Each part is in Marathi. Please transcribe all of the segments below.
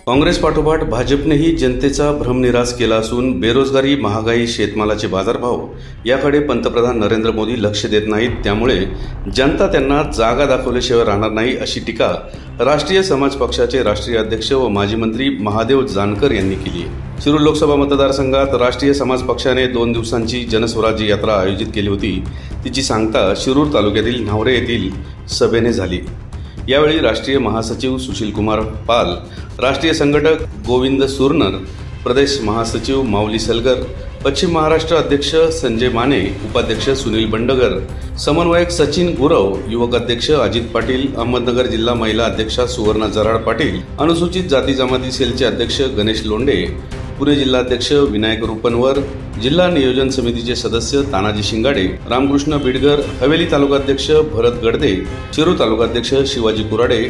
काँग्रेस पाठोपाठ भाजपनेही जनतेचा भ्रमनिरास केला असून बेरोजगारी, महागाई, शेतमालाचे बाजारभाव याकडे पंतप्रधान नरेंद्र मोदी लक्ष देत नाहीत. त्यामुळे जनता त्यांना जागा दाखवल्याशिवाय राहणार नाही अशी टीका राष्ट्रीय समाज पक्षाचे राष्ट्रीय अध्यक्ष व माजी मंत्री महादेव जानकर यांनी केली आहे. शिरूर लोकसभा मतदारसंघात राष्ट्रीय समाज पक्षाने 2 दिवसांची जनस्वराज्य यात्रा आयोजित केली होती. तिची सांगता शिरूर तालुक्यातील न्हावरे येथील सभेने झाली. यावेळी राष्ट्रीय महासचिव सुशीलकुमार पाल, राष्ट्रीय संघटक गोविंद सुरनर, प्रदेश महासचिव माऊली सलगर, पश्चिम महाराष्ट्र अध्यक्ष संजय माने, उपाध्यक्ष सुनील बंडगर, समन्वयक सचिन गुरव, युवक अध्यक्ष अजित पाटील, अहमदनगर जिल्हा महिला अध्यक्षा सुवर्णा जराड पाटील, अनुसूचित जाती जमाती सेलचे अध्यक्ष गणेश लोंढे, पुणे जिल्हाध्यक्ष विनायक रुपनवर, जिल्हा नियोजन समितीचे सदस्य तानाजी शिंगाडे, रामकृष्ण बिडगर, हवेली तालुकाध्यक्ष भरत गडदे, शिरूर तालुकाध्यक्ष शिवाजी कुराडे,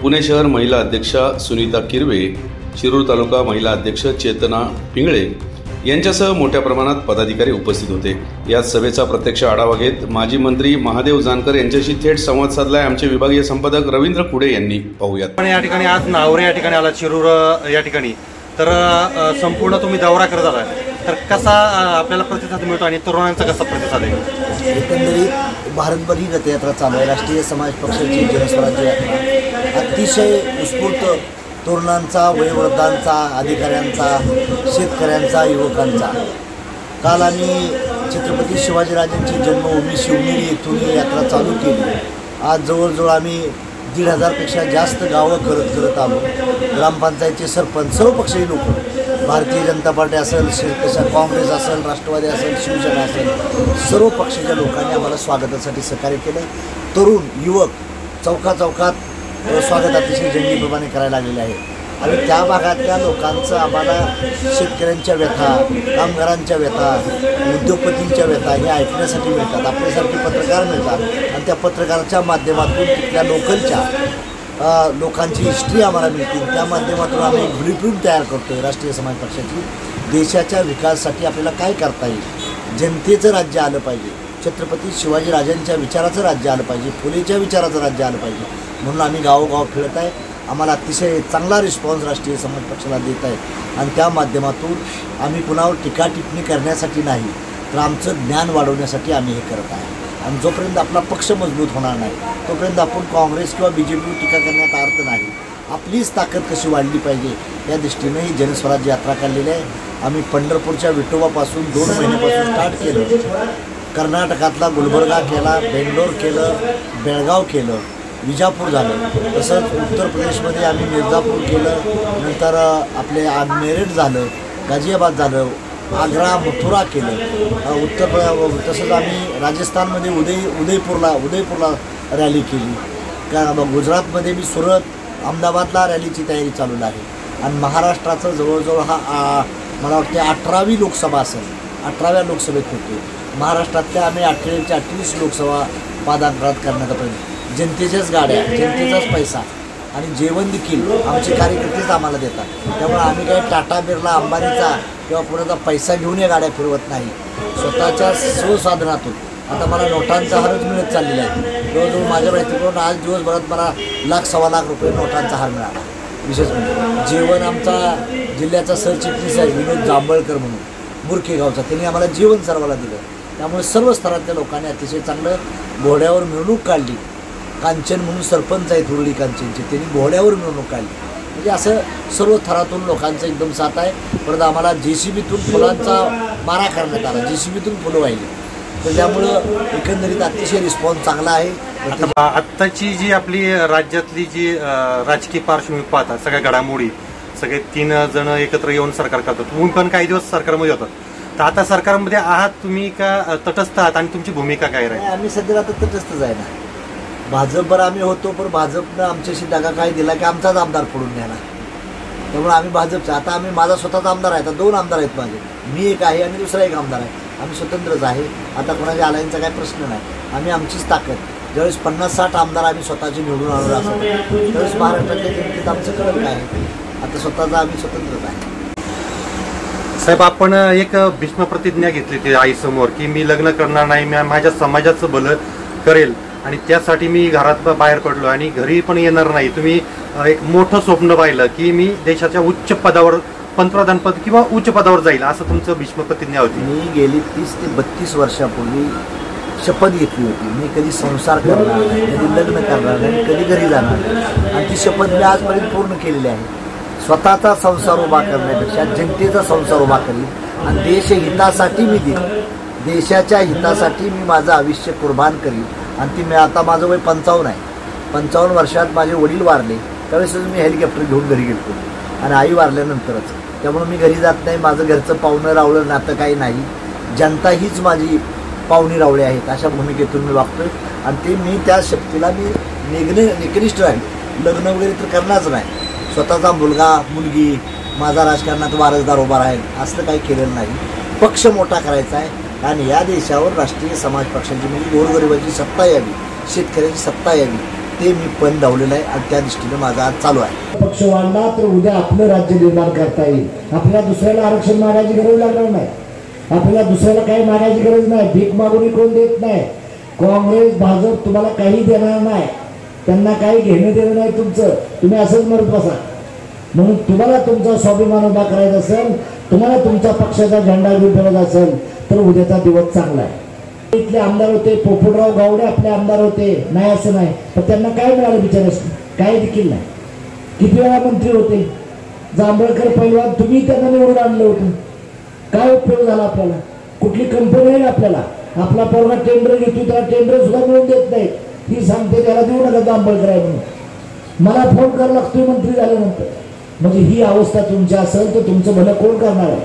पुणे शहर महिला अध्यक्षा सुनीता किरवे, शिरूर तालुका महिला अध्यक्ष चेतना पिंगळे यांच्यासह मोठ्या प्रमाणात पदाधिकारी उपस्थित होते. या सभेचा प्रत्यक्ष आढावा घेत माजी मंत्री महादेव जानकर यांच्याशी थेट संवाद साधलाय आमचे विभागीय संपादक रवींद्र कुडे यांनी. पाहूयात. या ठिकाणी आज न्हावरे या ठिकाणी आला, शिरूर या ठिकाणी तर संपूर्ण तुम्ही दौरा करत आलाय, तर कसा आपल्याला प्रतिसाद मिळतो आणि तरुणांचा कसा प्रतिसाद आहे? एकंदरीत भारतभर ही रथयात्रा चालू आहे. राष्ट्रीय समाज पक्षाची जनस्वराज्य यात्रा अतिशय उत्स्फूर्त तरुणांचा, वयोवृद्धांचा, अधिकाऱ्यांचा, शेतकऱ्यांचा, युवकांचा. काल आम्ही छत्रपती शिवाजीराजांची जन्मभूमी शिवनेरी येथून ही यात्रा चालू केली. आज जवळजवळ आम्ही 1,500 पेक्षा जास्त गावं करत आलो. ग्रामपंचायतचे सरपंच, सर्व पक्षीय लोक, भारतीय जनता पार्टी असेल, काँग्रेस असेल, राष्ट्रवादी असेल, शिवसेना असेल, सर्व पक्षाच्या लोकांनी आम्हाला स्वागतासाठी सहकार्य केलं. तरुण, युवक चौकात स्वागत अतिशय जंगीप्रमाणे करायला लागलेले आहे. आणि त्या भागातल्या लोकांचं आम्हाला शेतकऱ्यांच्या व्यथा, कामगारांच्या व्यथा, उद्योगपतींच्या व्यथा हे ऐकण्यासाठी मिळतात. आपल्यासारखे पत्रकार मिळतात आणि त्या पत्रकाराच्या माध्यमातून तिथल्या लोकलच्या लोकांची हिस्ट्री आम्हाला मिळतील. त्या माध्यमातून आम्ही एक ब्लूप्रिंट तयार करतो आहे राष्ट्रीय समाज पक्षाची. देशाच्या विकासासाठी आपल्याला काय करता येईल, जनतेचं राज्य आलं पाहिजे, छत्रपती शिवाजीराजांच्या विचाराचं राज्य आलं पाहिजे, फुलेच्या विचाराचं राज्य आलं पाहिजे, म्हणून आम्ही गावोगाव फिरत आहे. आम्हाला अतिशय चांगला रिस्पॉन्स राष्ट्रीय समाज पक्षाला देत आहे. आणि त्या माध्यमातून आम्ही कुणावर टीका टिप्पणी करण्यासाठी नाही, तर आमचं ज्ञान वाढवण्यासाठी आम्ही हे करत आहे. आणि जोपर्यंत आपला पक्ष मजबूत होणार नाही तोपर्यंत आपण काँग्रेस किंवा BJPवर टीका करण्याचा अर्थ नाही. आपलीच ताकद कशी वाढली पाहिजे या दृष्टीने ही जनस्वराज्य यात्रा काढलेली आहे. आम्ही पंढरपूरच्या विठोबापासून 2 महिन्यापासून स्टार्ट केलं. कर्नाटकातला गुलबर्गा केला, बेंगलोर केलं, बेळगाव केलं, विजापूर झालं. तसंच उत्तर प्रदेशमध्ये आम्ही मिर्झापूर केलं, नंतर आपले मेरठ झालं, गाझियाबाद झालं, आग्रा, मथुरा केलं. तसंच आम्ही राजस्थानमध्ये उदयपूरला रॅली केली. गुजरातमध्ये मी सुरत, अहमदाबादला रॅलीची तयारी चालू आहे. आणि महाराष्ट्राचं जवळजवळ मला वाटते 18वी लोकसभा असेल, 18व्या लोकसभेत होते. महाराष्ट्रातल्या आम्ही 28 लोकसभा पादांकरात करण्याचा प्रयत्न. जनतेच्याच गाड्या, जनतेचाच पैसा आणि जेवण देखील आमचे कार्यकर्तेच आम्हाला देतात. त्यामुळे आम्ही काही टाटा, बिर्ला, अंबानीचा किंवा पुण्याचा पैसा घेऊन या गाड्या फिरवत नाही. स्वतःच्या स्वसाधनातून आता मला नोटांचा हारच मिळत चाललेला आहे. जवळजवळ माझ्या माहितीकडून आज दिवसभरात मला ₹1,00,000-1,25,00,000 नोटांचा हार मिळाला. विशेष म्हणजे जेवण आमचा जिल्ह्याचा सरचिटणीस आहे विनोद जांभळकर म्हणून, मुरखेगावचा, त्यांनी आम्हाला जेवण सर्वाला दिलं. त्यामुळे सर्व स्तरातल्या लोकांनी अतिशय चांगलं घोड्यावर मिरवणूक काढली. कांचन म्हणून सरपंच आहेत हुरडी कांचनचे, त्यांनी घोड्यावर मिरवणूक काढली. म्हणजे असं सर्व थरातून लोकांचं एकदम साथ आहे. परत आम्हाला JCBतून फुलांचा मारा करण्यात आला, JCBतून फुलं वाहिली. तर त्यामुळं एकंदरीत अतिशय रिस्पॉन्स चांगला आहे. आत्ताची जी आपली राज्यातली जी राजकीय पार्श्वभूमी पाहता, सगळ्या घडामोडी, सगळे 3 जण एकत्र येऊन सरकार करतात. तुम्ही पण काही दिवस सरकारमध्ये होतात, तर आता सरकारमध्ये आहात तुम्ही का तटस्थ आहात आणि तुमची भूमिका काय राहील? आम्ही सध्या आता तटस्थच आहे ना. भाजपवर आम्ही होतो, पण भाजपनं आमच्याशी दगा काय दिला की आमचाच आमदार फोडून न्याला. त्यामुळे आम्ही भाजपचा, आता आम्ही माझा स्वतःचा आमदार आहे. आता 2 आमदार आहेत माझे, मी एक आहे आणि दुसरा एक आमदार आहे. आम्ही स्वतंत्रच आहे. आता कोणाच्या आलायंचा काही प्रश्न नाही. आम्ही आमचीच ताकद, ज्यावेळेस 50-60 आमदार आम्ही स्वतःचे निवडून आणलो असतो त्यावेळेस महाराष्ट्रातल्या जनतेत आमचं कळलं काय आहे. आता स्वतःचा आम्ही स्वतंत्रच आहे. साहेब, आपण एक भीष्म प्रतिज्ञा घेतली ती आईसमोर की मी लग्न करणार नाही, मी माझ्या समाजाचं भलं करेल. आणि त्यासाठी मी घरात बाहेर पडलो आणि घरी पण येणार नाही. तुम्ही एक मोठं स्वप्न पाहिलं की मी देशाच्या उच्च पदावर पंतप्रधान पद किंवा उच्च पदावर जाईल, असं तुमचं भीष्म प्रतिज्ञा होती. मी गेली 30 ते 32 वर्षापूर्वी शपथ घेतली होती. मी कधी संसार करणार नाही, कधी लग्न करणार नाही, कधी घरी जाणार नाही. आणि ती शपथ मी आजपर्यंत पूर्ण केलेली आहे. स्वतःचा संसार उभा करण्यापेक्षा जनतेचा संसार उभा करीन आणि देशहितासाठी मी देईन. देशाच्या हितासाठी मी माझं आयुष्य कुर्बान करीन. आणि ती मी आता माझं वय 55 आहे. 55 वर्षात माझे वडील वारले, त्यावेळेस मी हेलिकॉप्टर घेऊन घरी गेलो आणि आई वारल्यानंतरच. त्यामुळे मी घरी जात नाही. माझं घरचं पाहुणं रावळं नातं काही नाही. जनता हीच माझी पाहुणी रावळे आहेत अशा भूमिकेतून मी वागतोय. आणि ते मी त्या शक्तीला मी निकनिष्ठ राहील. लग्न वगैरे तर करणारच नाही. स्वतःचा मुलगा मुलगी माझा राजकारणात वारसदार उभा राहील असं काही केलेलं नाही. पक्ष मोठा करायचा आहे आणि या देशावर राष्ट्रीय समाज पक्षाची म्हणजे गोरगरिबाची सत्ता यावी, शेतकऱ्याची सत्ता यावी, ते मी पण धावलेलं आहे आणि त्या दृष्टीने माझा आज चालू आहे. पक्ष वाढला तर उद्या आपलं राज्य निर्माण करता येईल. आपल्याला दुसऱ्याला आरक्षण मागायची गरज लागणार नाही. आपल्याला दुसऱ्याला काही मागायची गरज नाही. भीक मागून कोण देत नाही. काँग्रेस भाजप तुम्हाला काही देणार नाही. त्यांना काही घेणं देणं नाही तुमचं. तुम्ही असंच मरत बसा. म्हणून तुम्हाला तुमचा स्वाभिमान उभा करायचा असेल, तुम्हाला तुमच्या पक्षाचा झेंडा घेऊन फिरत असेल तर उद्याचा दिवस चांगला आहे. इथले आमदार होते, पोपटराव गावडे आपले आमदार होते, नाही असं नाही, पण त्यांना काय मिळालं बिचारे? काही देखील नाही. किती वेळा मंत्री होते. जांभळकर पैलवान तुम्ही त्यांना निवडून आणलं होतं. काय उपयोग झाला आपल्याला? कुठली कंपनी आहे आपल्याला? आपला पोरगा टेंडर घेतो, त्याला टेंडर सुद्धा मिळून देत नाही. ती सांगते त्याला देऊ नका जांभळकर आहे म्हणून. मला फोन करायला लागतोय मंत्री झाल्यानंतर. म्हणजे ही अवस्था तुमची असेल तर तुमचं भलं कोण करणार आहे?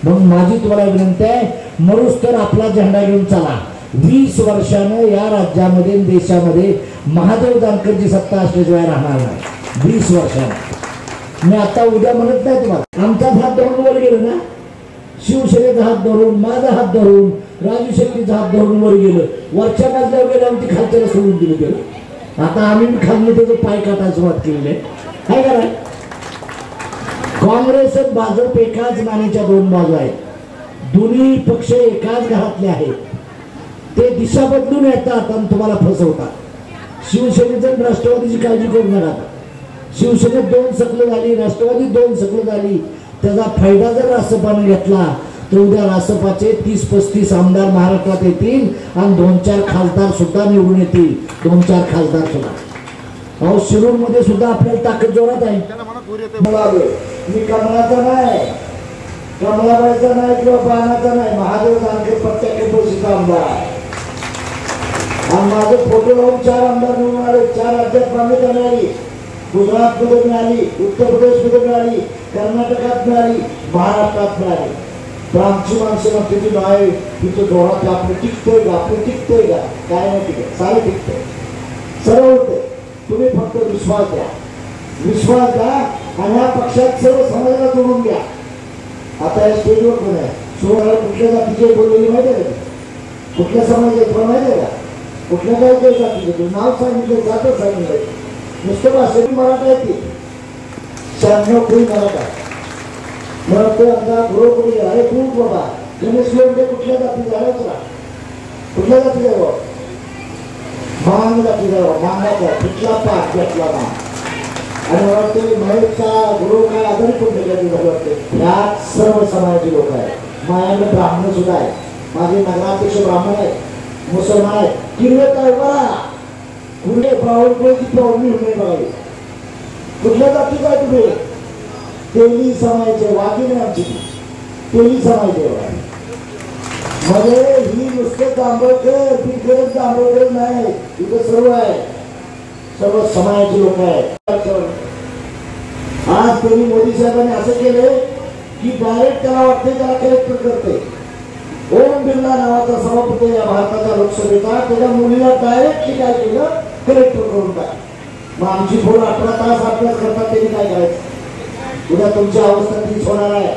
म्हणून माझी तुम्हाला विनंती आहे, मरुस तर आपला झेंडा घेऊन चला. 20 वर्षानं या राज्यामध्ये देशामध्ये महादेव जानकरची सत्ता असल्याशिवाय राहणार नाही. 20 वर्षानं. मी आता उद्या म्हणत नाही तुम्हाला. आमचा हात धरून वर गेलं ना, शिवसेनेचा हात धरून, माझा हात धरून, राजू शेट्टीचा हात धरून वर गेलं. वरच्या मजल्यावर गेलं आणि ती खालच्याला सोडून दिलं गेलं. आता आम्ही खाल्लं त्याचं पाय काटायला सुरुवात केलेली आहे का नाही? काँग्रेस आणि भाजप एकाच नाण्याच्या दोन बाजू आहेत. दोन्ही पक्ष एकाच घरातले आहेत. ते दिशा बदलून येतात आणि तुम्हाला फसवतात. शिवसेनेचं राष्ट्रवादीची काळजी करू नका. शिवसेनेत 2 सकलं झाली, राष्ट्रवादीत 2 सकलं झाली. त्याचा फायदा जर रासपाने घेतला तर उद्या रासपाचे 30-35 आमदार महाराष्ट्रात येतील आणि 2-4 खासदार सुद्धा निवडून येतील. 2-4 खासदार सुद्धा. अहो शिरूरमध्ये सुद्धा आपल्याला ताकद जोरात आहे. मी कमळाचा नाही, कमळाबाईचा नाही किंवा पानाचा नाही, महादेव जानकर प्रत्येक गोष्टीचा आमदार आहे. आणि माझं फोटो लावून 4 आमदार निवडून आले. 4 राज्यात मान्यता मिळाली. गुजरातमध्ये मिळाली, उत्तर प्रदेशमध्ये मिळाली, कर्नाटकात मिळाली, महाराष्ट्रात मिळाली. तर आमची माणसं म्हणते की नाही तिथं जोरात आपलं टिकतंय का, आपलं टिकतंय का? काय नाही टिकत, सारं टिकतंय, सरळ होतंय. तुम्ही फक्त विश्वास द्या, विश्वास द्या आणि ह्या पक्षात सर्व समाजाला जोडून घ्या. आता या स्टेजवर कोण आहे? सोळा कुठल्या जातीचे बोललेली माहिती आहे का? कुठल्या समाजाचे पण माहिती आहे का? कुठल्या काही जातीचे नाव सांगितलं, जातं सांगितलं. नुसतं भाषेची मराठा आहे ती. 96 कोणी मराठा म्हणतो आमचा गुरुकुली. अरे खूप बाबा गणेश लोंढे कुठल्या जाती झाल्याच ना? कुठल्या जाती जावं? मांग जाती जावं. मांगाचा कुठला पाठ घेतला ना? आणि वाटते महेशचा गुरु काय आधारित कोणत्या जाती झाले वाटते? ह्या सर्व समाजाची लोक आहेत. माझ्याकडे ब्राह्मण सुद्धा आहे. माझे नगराध्यक्ष ब्राह्मण आहे, मुसलमान आहे. किल्ले काय बघा कुठले पावडची पावडणी होणे बघावी. कुठल्या जातीच आहे तुम्ही? तेली समाजाचे. वाघीण आमची तेली समाजाचे. म्हणजे ही नुसतं जांभळकर ती जांभळकर नाही, इथं सर्व आहे, सर्व समाजाची लोक आहेत. आज तरी मोदी साहेबांनी असं केलं की डायरेक्ट त्याला वाटते त्याला कलेक्टर करते. ओम बिर्ला नावाचा सभापती या भारताच्या लोकसभेचा, त्याच्या मुलीला डायरेक्ट काय केलं, कलेक्टर करून टाक. मग आमची पोरं 18 तास अभ्यास करतात, त्यांनी काय करायचं? उद्या तुमची अवस्था तीच होणार आहे.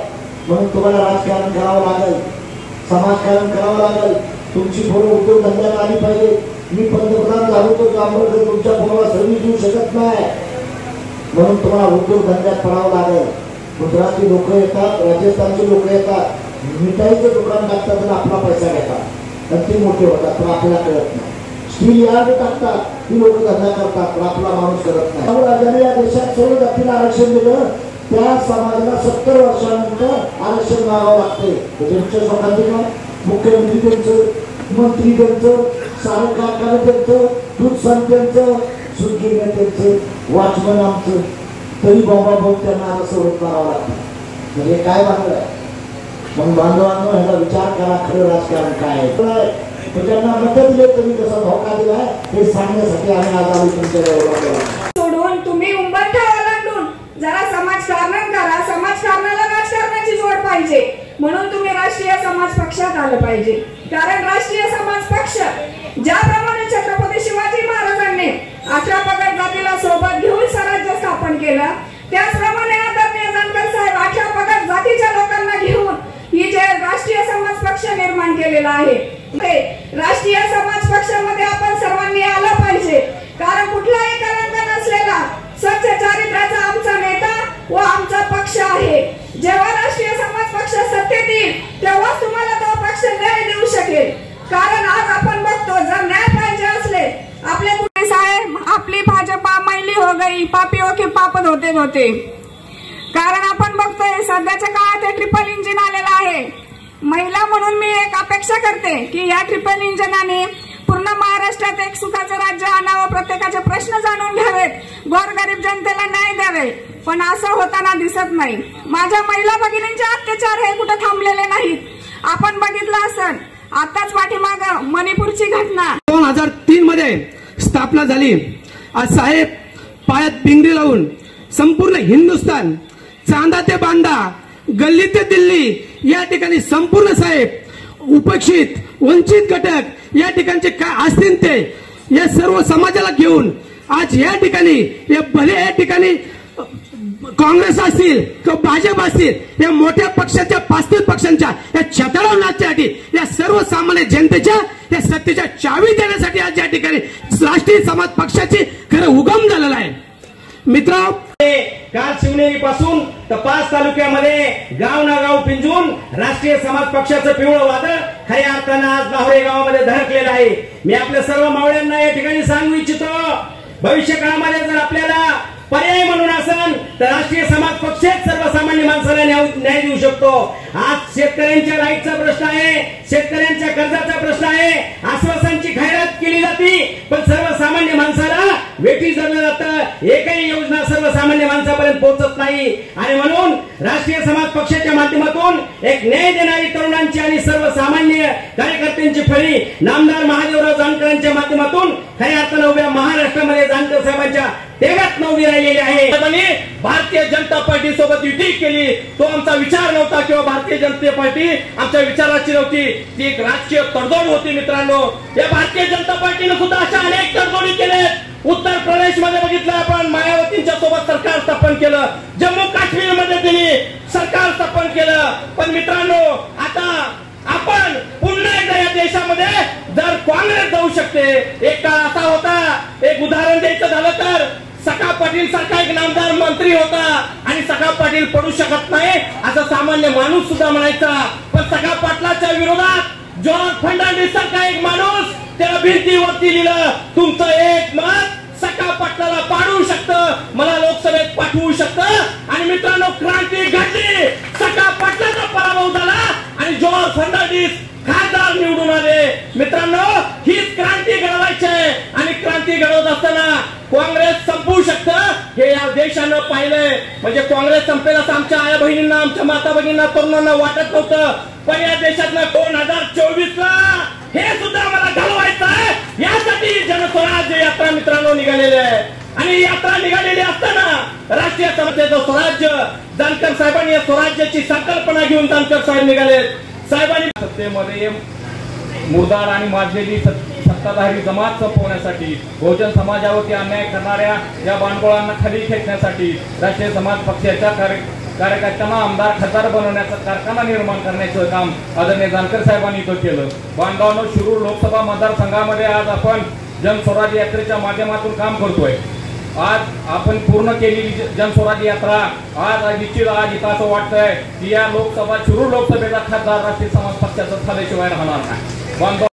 म्हणून तुम्हाला राजकारण करावं लागेल, समाजकारण करावं लागेल. तुमची पोरं उद्योगधंद्यात आली पाहिजे. मी पंतप्रधान झालो तर जांभळकर तुमच्या पोराला सर्व्हिस देऊ शकत नाही. म्हणून तुम्हाला उद्योगधंद्यात पडावं लागेल. गुजरातची लोक येतात, राजस्थानची लोक येतात, मिठाईचं दुकान टाकतात आणि आपला पैसा घेतात आणि ते मोठे होतात, पण आपल्याला कळत नाही. मिलियार्ड टाकतात, ती लोक धंदा करतात, पण आपला माणूस करत नाही. त्यामुळे राज्याने या देशात सर्व जातीला आरक्षण दिलं, त्या समाजाला 70 वर्षानंतर आरक्षण मागावं लागते. त्यांच्या स्वतःचं मुख्यमंत्री त्यांचं, मंत्री त्यांचं, सारे कारखाने त्यांचं, दूध संघ त्यांचं, सुरगी त्यांचं, वॉचमन आमचं, तरी बाबा भाऊ त्यांना असं होत मारावं लागतं. म्हणजे काय बांधलं आहे? मग बांधवांनो ह्याचा विचार करा, खरं राजकारण काय आहे. ज्यांना मत दिले तरी कसा धोका दिलाय हे सांगण्यासाठी आम्ही आज आम्ही तुमच्याकडे सोडून तुम्ही उंबरठा ओलांडून जरा समाजकारण करा. समाजकारणाला राजकारणाची जोड पाहिजे, म्हणून तुम्ही राष्ट्रीय समाज पक्षात आलं पाहिजे. कारण राष्ट्रीय समाज पक्ष ज्याप्रमाणे छत्रपती शिवाजी महाराजांनी 18 पगड जातीला सोबत घेऊन स्वराज्य स्थापन केलं, त्याचप्रमाणे आदरणीय जानकर साहेब 18 पगड जातीच्या लोकांना घेऊन ही जे राष्ट्रीय समाज पक्ष निर्माण केलेला आहे, राष्ट्रीय समाज पक्षामध्ये आपण सर्वांनी आलं पाहिजे. कारण कुठलाही कलंक नसलेला स्वच्छ चारित्र्याचा आमचा नेता व आमचा पक्ष आहे. जेव्हा राष्ट्रीय समाज पक्ष सत्तेत येईल तेव्हाच तुम्हाला तो पक्ष न्याय देऊ शकेल. कारण आज आपण बघतो, जर न्याय पाहिजे असले, आपले पुणे साहेब आपली भाजपा मैली हो गई, पापियों के पाप धोते धोते. कारण आपण बघतोय सध्याच्या काळात ट्रिपल इंजिन आलेला आहे. महिला म्हणून मी एक अपेक्षा करते की या ट्रिपल इंजिनाने पूर्ण महाराष्ट्रात एक सुखाचं राज्य आणावं, प्रत्येकाचे प्रश्न जाणून घ्यावेत, गोरगरीब जनतेला न्याय द्यावे. पण असं होताना दिसत नाही. माझ्या महिला भगिनींचे अत्याचार हे कुठे थांबलेले नाहीत. आपण बघितलं असेल आताच पाठीमाग मणिपूरची घटना 2003 मध्ये स्थापना झाली. आज साहेब पायात पिंगरी लावून संपूर्ण हिंदुस्थान, चांदा ते बांदा, गल्ली ते दिल्ली या ठिकाणी संपूर्ण साहेब उपेक्षित, वंचित घटक या ठिकाणचे काय असतील ते या सर्व समाजाला घेऊन आज या ठिकाणी भले या ठिकाणी काँग्रेस असतील किंवा भाजप असतील या मोठ्या पक्षाच्या 35 पक्षांच्या या छतडवण्यासाठी या सर्वसामान्य जनतेच्या या सत्तेच्या चावी देण्यासाठी आज या ठिकाणी राष्ट्रीय समाज पक्षाची खरं उगम झालेला आहे. मित्र, काल शिवनेरी पासून तर 5 तालुक्यामध्ये गाव ना गाव पिंजून राष्ट्रीय समाज पक्षाचं पिवळं वादळ खऱ्या अर्थानं आज लाहोरे गावामध्ये धडकलेलं आहे. मी आपल्या सर्व मावळ्यांना या ठिकाणी सांगू इच्छितो, भविष्य काळामध्ये जर आपल्याला पर्याय म्हणून असेल तर राष्ट्रीय समाज पक्षच सर्वसामान्य माणसाला न्याय देऊ शकतो. आज शेतकऱ्यांच्या लाईटचा प्रश्न आहे, शेतकऱ्यांच्या कर्जाचा प्रश्न आहे, आश्वासांची खैरात केली जाते, पण सर्वसामान्य माणसाला वेठी धरलं जातं. एकही योजना सर्वसामान्य माणसापर्यंत पोहोचत नाही. आणि म्हणून राष्ट्रीय समाज पक्षाच्या माध्यमातून एक न्याय देणारी तरुणांची आणि सर्वसामान्य कार्यकर्त्यांची फळी नामदार महादेवराव जानकरांच्या माध्यमातून खऱ्या अर्थानं उभ्या महाराष्ट्रामध्ये जानकर साहेबांच्या तेव्हाच नववी राहिलेली आहे. भारतीय जनता पार्टी सोबत युती केली, तो आमचा विचार नव्हता किंवा भारतीय जनता पार्टी आमच्या विचाराची नव्हती, ती एक राजकीय तडजोड होती. मित्रांनो, या भारतीय जनता पार्टीने सुद्धा अशा अनेक तडजोडी केल्या. उत्तर प्रदेश मध्ये बघितलं आपण, मायावतींच्या सोबत सरकार स्थापन केलं, जम्मू काश्मीर मध्ये त्यांनी सरकार स्थापन केलं. पण मित्रांनो, आता आपण पुन्हा एकदा या देशामध्ये जर काँग्रेस जाऊ शकते. एक काळ असा होता, एक उदाहरण द्यायचं झालं तर सखा पाटील सारखा एक नामदार मंत्री होता आणि सखा पाटील पडू शकत नाही असं सामान्य माणूस सुद्धा म्हणायचा. पण सखा पाटलाच्या विरोधात जॉर्ज फर्नांडिस सारखा एक माणूस त्याला भिंतीवरती लिहिलं, तुमचं एक मत सखा पाटलाला पाडू शकतं, मला लोकसभेत पाठवू शकतं. आणि मित्रांनो, क्रांती घडली, सखा पाटलाचा पराभव झाला आणि जॉर्ज फर्नांडिस खासदार निवडून आले. मित्रांनो, हीच क्रांती घडवायची आहे आणि क्रांती घडवत असताना काँग्रेस संपू शकतं हे या देशानं पाहिलंय. म्हणजे काँग्रेस संपेल असं आमच्या आया बहिणींना, आमच्या माता भगिनींना, तरुणांना वाटत नव्हतं. पण या देशातनं 2024ला हे सुद्धा मला घालवायचं आहे. यासाठी जनस्वराज्य यात्रा मित्रांनो निघालेली आहे. आणि यात्रा निघालेली असताना राष्ट्रीय समाजाचं स्वराज्य, जानकर साहेबांनी या स्वराज्याची संकल्पना घेऊन जानकर साहेब निघाले. साहेबांनी सत्तेमध्ये मुरदार आणि माजलेली सत्ताधारी जमात संपवण्यासाठी, बहुजन समाजावरती अन्याय करणाऱ्या या बांडगोळांना खाली खेचण्यासाठी राष्ट्रीय समाज पक्षाच्या कार्यकर्त्यांना आमदार खासदार बनवण्याचा कारखाना निर्माण करण्याचं काम आदरणीय जानकर साहेबांनी इथं केलं. बांधवांनो, शिरूर लोकसभा मतदारसंघामध्ये आज आपण जनस्वराज्य यात्रेच्या माध्यमातून काम करतोय. आज आपण पूर्ण केलेली जनस्वराज्य यात्रा आज निश्चित आज इथं असं वाटतंय की या शिरूर लोकसभेचा खासदार राष्ट्रीय समाज पक्षाचा झाल्याशिवाय राहणार नाही.